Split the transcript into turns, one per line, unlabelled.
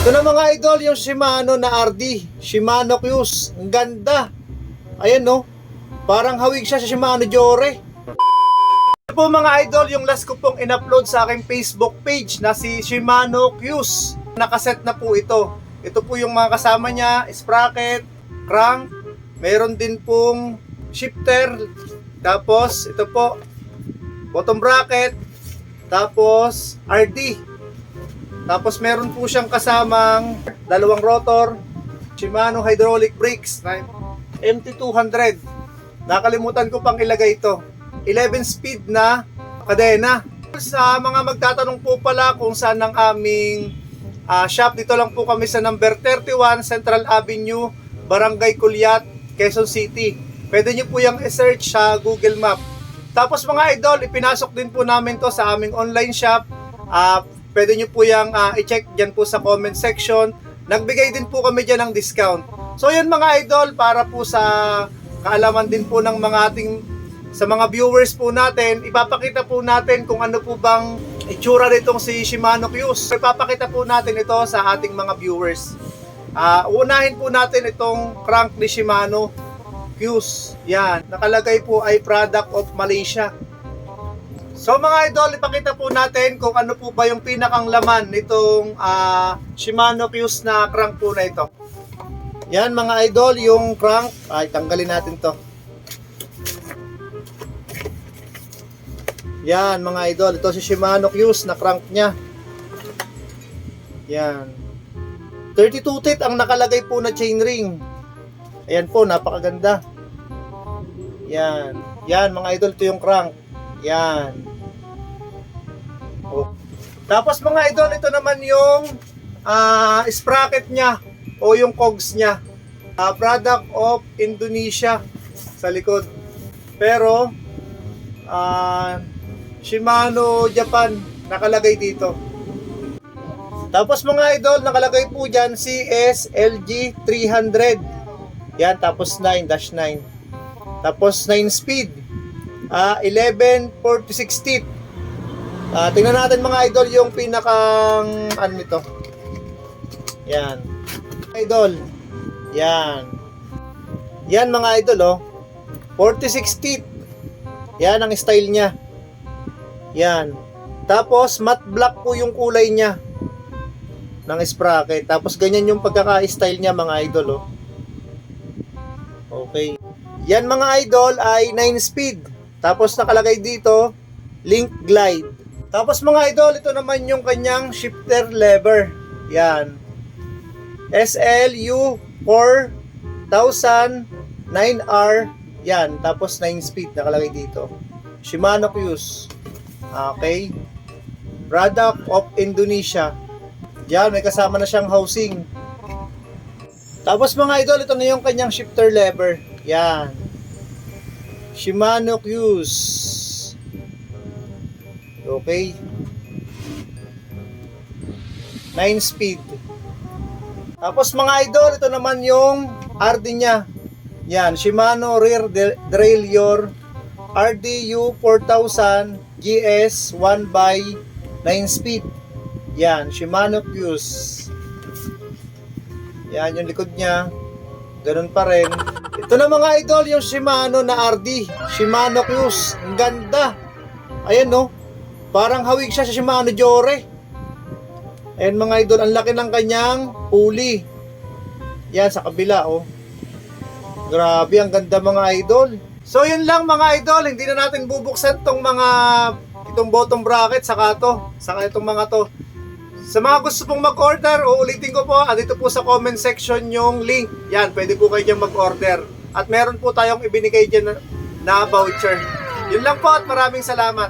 Ito na mga idol, yung Shimano na RD, Shimano Q's. Ang ganda. Ayan no, parang hawig siya sa Shimano Jore. Ito po mga idol, yung last ko pong in-upload sa aking Facebook page na si Shimano Q's. Nakaset na po ito. Ito po yung mga kasama niya, sprocket, crank, meron din pong shifter, tapos ito po, bottom bracket, tapos RD. Tapos meron po siyang kasamang dalawang rotor, Shimano hydraulic brakes na MT200. Nakalimutan ko pang ilagay ito. 11 speed na kadena. Sa mga magtatanong po pala kung saan ang aming shop, dito lang po kami sa number 31 Central Avenue, Barangay Culiat, Quezon City. Pwede nyo po yung i-search sa Google Map. Tapos mga idol, ipinasok din po namin to sa aming online shop. Pwede nyo po yung i-check dyan po sa comment section. Nagbigay din po kami dyan ng discount. So yun mga idol, para po sa kaalaman din po ng mga sa mga viewers po natin, ipapakita po natin kung ano po bang itsura nitong si Shimano Q's. Ipapakita po natin ito sa ating mga viewers. Unahin po natin itong crank ni Shimano Q's. Yan, nakalagay po ay product of Malaysia. So mga idol, ipakita po natin kung ano po ba yung pinakang laman nitong Shimano Q's na crank po na ito. Yan mga idol, yung crank, ay tanggalin natin to. Yan mga idol, ito si Shimano Q's na crank niya. Yan. 32 teeth ang nakalagay po na chainring. Ayan po, napakaganda. Yan. Yan mga idol, ito yung crank. Yan. Oh. Tapos mga idol, ito naman yung sprocket niya o yung cogs niya. Product of Indonesia sa likod. Pero Shimano Japan nakalagay dito. Tapos mga idol, nakalagay po dyan CSLG 300. Yan, tapos 9-9. Tapos 9 speed. 1146 teeth. Tingnan natin mga idol yung pinakang ano nito. Yan. Idol. Yan. Yan mga idol oh. 46 teeth. Yan ang style niya. Yan. Tapos matte black po yung kulay niya ng sprocket. Tapos ganyan yung pagkaka-style niya mga idol oh. Okay. Yan mga idol ay 9 speed. Tapos nakalagay dito link glide. Tapos mga idol, ito naman yung kanyang shifter lever. Yan. SLU 4000 9R. Yan. Tapos 9 speed nakalagay dito. Shimano Q's. Okay. Product of Indonesia. Yan. May kasama na siyang housing. Tapos mga idol, ito na yung kanyang shifter lever. Yan. Shimano Q's. Okay. 9 speed. Tapos mga idol, ito naman yung RD niya. Yan, Shimano Rear Derailleur RDU 4000 GS 1x9 speed. Yan, Shimano Q's. Yan yung likod niya. Ganun pa rin. Ito na mga idol, yung Shimano na RD, Shimano Q's. Ang ganda. Ayan no, parang hawig siya sa Shimano Jore. Ayan mga idol, ang laki ng kanyang pulley. Yan sa kabila oh. Grabe, ang ganda mga idol. So yun lang mga idol, hindi na natin bubuksan itong bottom bracket saka itong mga to. Sa mga gusto pong mag-order, uulitin ko po, andito po sa comment section yung link. Yan, pwede po kayo dyan mag-order. At meron po tayong ibinigay dyan na voucher. Yun lang po at maraming salamat.